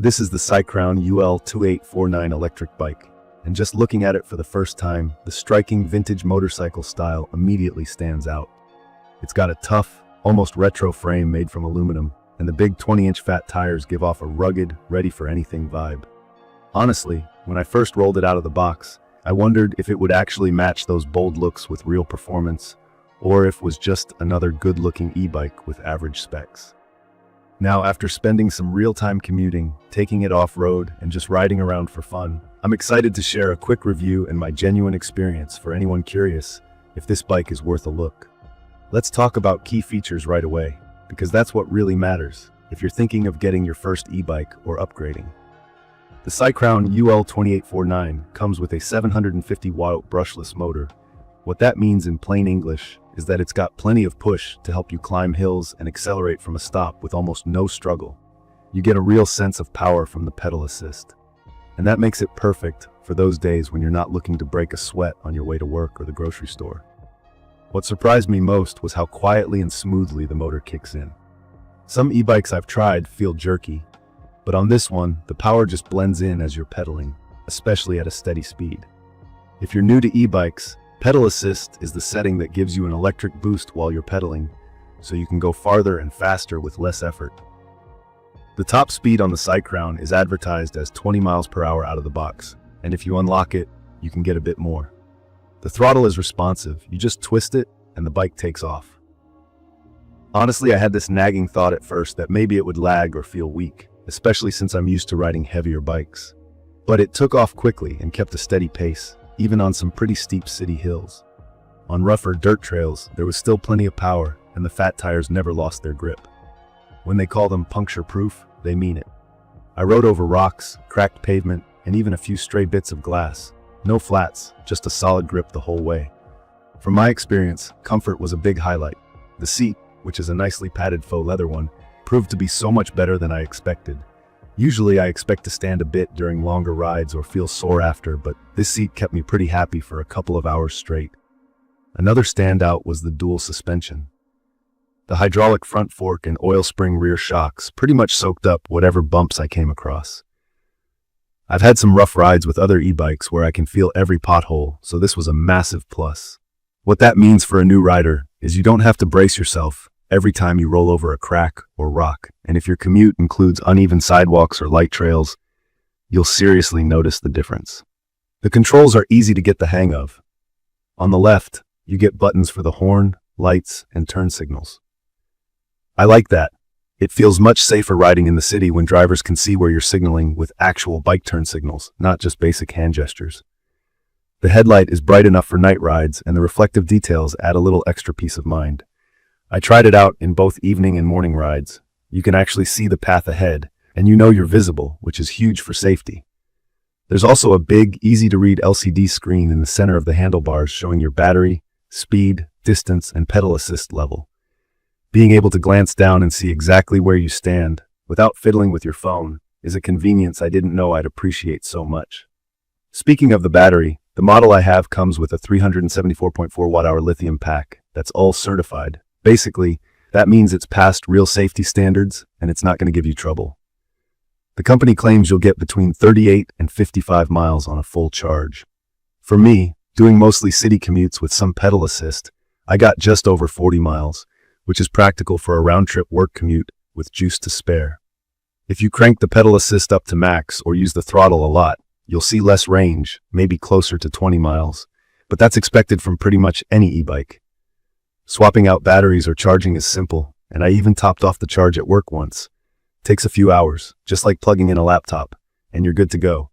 This is the CYCROWN UL2849 Electric Bike, and just looking at it for the first time, the striking vintage motorcycle style immediately stands out. It's got a tough, almost retro frame made from aluminum, and the big 20-inch fat tires give off a rugged, ready-for-anything vibe. Honestly, when I first rolled it out of the box, I wondered if it would actually match those bold looks with real performance, or if it was just another good-looking e-bike with average specs. Now, after spending some real-time commuting, taking it off-road, and just riding around for fun, I'm excited to share a quick review and my genuine experience for anyone curious if this bike is worth a look. Let's talk about key features right away, because that's what really matters if you're thinking of getting your first e-bike or upgrading. The CYCROWN UL2849 comes with a 750-watt brushless motor. What that means in plain English is that it's got plenty of push to help you climb hills and accelerate from a stop with almost no struggle. You get a real sense of power from the pedal assist. And that makes it perfect for those days when you're not looking to break a sweat on your way to work or the grocery store. What surprised me most was how quietly and smoothly the motor kicks in. Some e-bikes I've tried feel jerky, but on this one, the power just blends in as you're pedaling, especially at a steady speed. If you're new to e-bikes, pedal assist is the setting that gives you an electric boost while you're pedaling, so you can go farther and faster with less effort. The top speed on the CYCROWN is advertised as 20 miles per hour out of the box, and if you unlock it, you can get a bit more. The throttle is responsive, you just twist it and the bike takes off. Honestly, I had this nagging thought at first that maybe it would lag or feel weak, especially since I'm used to riding heavier bikes. But it took off quickly and kept a steady pace, even on some pretty steep city hills. On rougher dirt trails, there was still plenty of power, and the fat tires never lost their grip. When they call them puncture-proof, they mean it. I rode over rocks, cracked pavement, and even a few stray bits of glass. No flats, just a solid grip the whole way. From my experience, comfort was a big highlight. The seat, which is a nicely padded faux leather one, proved to be so much better than I expected. Usually I expect to stand a bit during longer rides or feel sore after, but this seat kept me pretty happy for a couple of hours straight. Another standout was the dual suspension. The hydraulic front fork and oil spring rear shocks pretty much soaked up whatever bumps I came across. I've had some rough rides with other e-bikes where I can feel every pothole, so this was a massive plus. What that means for a new rider is you don't have to brace yourself every time you roll over a crack or rock, and if your commute includes uneven sidewalks or light trails, you'll seriously notice the difference. The controls are easy to get the hang of. On the left, you get buttons for the horn, lights, and turn signals. I like that. It feels much safer riding in the city when drivers can see where you're signaling with actual bike turn signals, not just basic hand gestures. The headlight is bright enough for night rides, and the reflective details add a little extra peace of mind. I tried it out in both evening and morning rides. You can actually see the path ahead, and you know you're visible, which is huge for safety. There's also a big, easy-to-read LCD screen in the center of the handlebars showing your battery, speed, distance, and pedal assist level. Being able to glance down and see exactly where you stand, without fiddling with your phone, is a convenience I didn't know I'd appreciate so much. Speaking of the battery, the model I have comes with a 374.4 watt-hour lithium pack that's all certified. Basically, that means it's passed real safety standards and it's not going to give you trouble. The company claims you'll get between 38 and 55 miles on a full charge. For me, doing mostly city commutes with some pedal assist, I got just over 40 miles, which is practical for a round-trip work commute with juice to spare. If you crank the pedal assist up to max or use the throttle a lot, you'll see less range, maybe closer to 20 miles, but that's expected from pretty much any e-bike. Swapping out batteries or charging is simple, and I even topped off the charge at work once. Takes a few hours, just like plugging in a laptop, and you're good to go.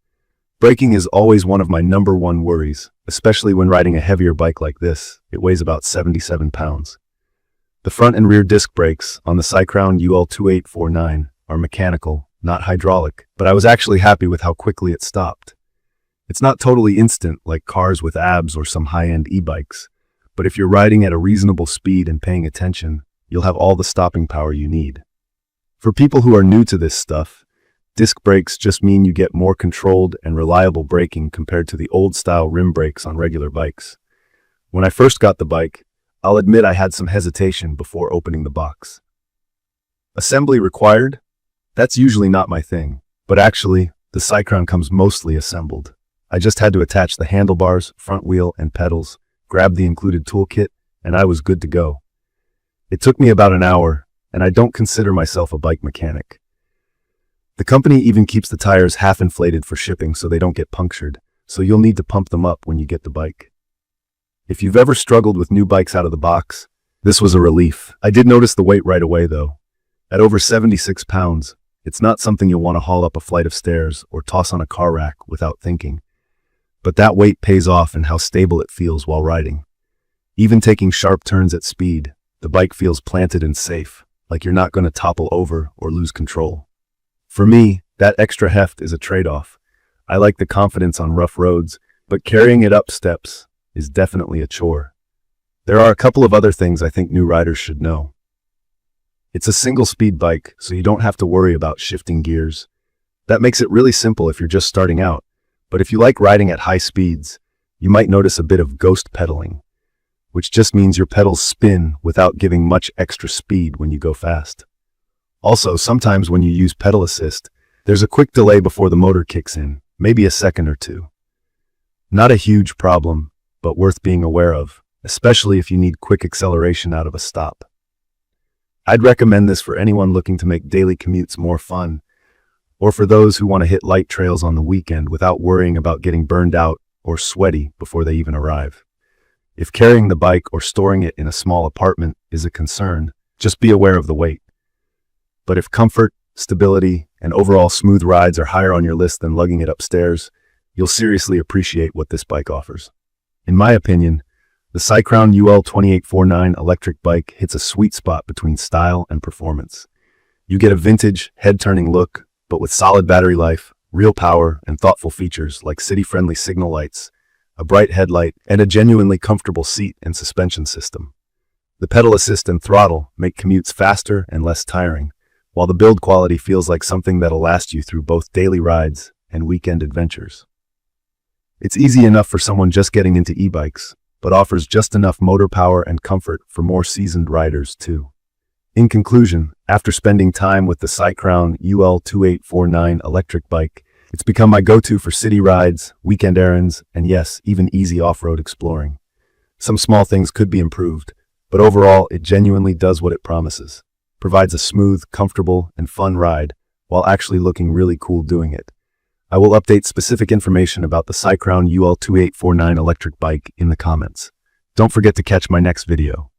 Braking is always one of my #1 worries, especially when riding a heavier bike like this. It weighs about 77 pounds. The front and rear disc brakes on the CYCROWN UL2849 are mechanical, not hydraulic, but I was actually happy with how quickly it stopped. It's not totally instant like cars with abs or some high-end e-bikes, but if you're riding at a reasonable speed and paying attention, you'll have all the stopping power you need. For people who are new to this stuff, disc brakes just mean you get more controlled and reliable braking compared to the old-style rim brakes on regular bikes. When I first got the bike, I'll admit I had some hesitation before opening the box. Assembly required? That's usually not my thing. But actually, the CYCROWN comes mostly assembled. I just had to attach the handlebars, front wheel, and pedals, grab the included toolkit, and I was good to go. It took me about an hour, and I don't consider myself a bike mechanic. The company even keeps the tires half inflated for shipping so they don't get punctured, so you'll need to pump them up when you get the bike. If you've ever struggled with new bikes out of the box, this was a relief. I did notice the weight right away though. At over 76 pounds, it's not something you'll want to haul up a flight of stairs or toss on a car rack without thinking. But that weight pays off in how stable it feels while riding. Even taking sharp turns at speed, the bike feels planted and safe, like you're not going to topple over or lose control. For me, that extra heft is a trade-off. I like the confidence on rough roads, but carrying it up steps is definitely a chore. There are a couple of other things I think new riders should know. It's a single-speed bike, so you don't have to worry about shifting gears. That makes it really simple if you're just starting out, but if you like riding at high speeds, you might notice a bit of ghost pedaling, which just means your pedals spin without giving much extra speed when you go fast. Also, sometimes when you use pedal assist, there's a quick delay before the motor kicks in, maybe a second or two. Not a huge problem, but worth being aware of, especially if you need quick acceleration out of a stop. I'd recommend this for anyone looking to make daily commutes more fun, or for those who want to hit light trails on the weekend without worrying about getting burned out or sweaty before they even arrive. If carrying the bike or storing it in a small apartment is a concern, just be aware of the weight. But if comfort, stability, and overall smooth rides are higher on your list than lugging it upstairs, you'll seriously appreciate what this bike offers. In my opinion, the CYCROWN UL2849 Electric Bike hits a sweet spot between style and performance. You get a vintage, head-turning look, but with solid battery life, real power, and thoughtful features like city-friendly signal lights, a bright headlight, and a genuinely comfortable seat and suspension system. The pedal assist and throttle make commutes faster and less tiring, while the build quality feels like something that'll last you through both daily rides and weekend adventures. It's easy enough for someone just getting into e-bikes, but offers just enough motor power and comfort for more seasoned riders too. In conclusion, after spending time with the CYCROWN UL2849 Electric Bike, it's become my go-to for city rides, weekend errands, and yes, even easy off-road exploring. Some small things could be improved, but overall it genuinely does what it promises. Provides a smooth, comfortable, and fun ride, while actually looking really cool doing it. I will update specific information about the CYCROWN UL2849 Electric Bike in the comments. Don't forget to catch my next video.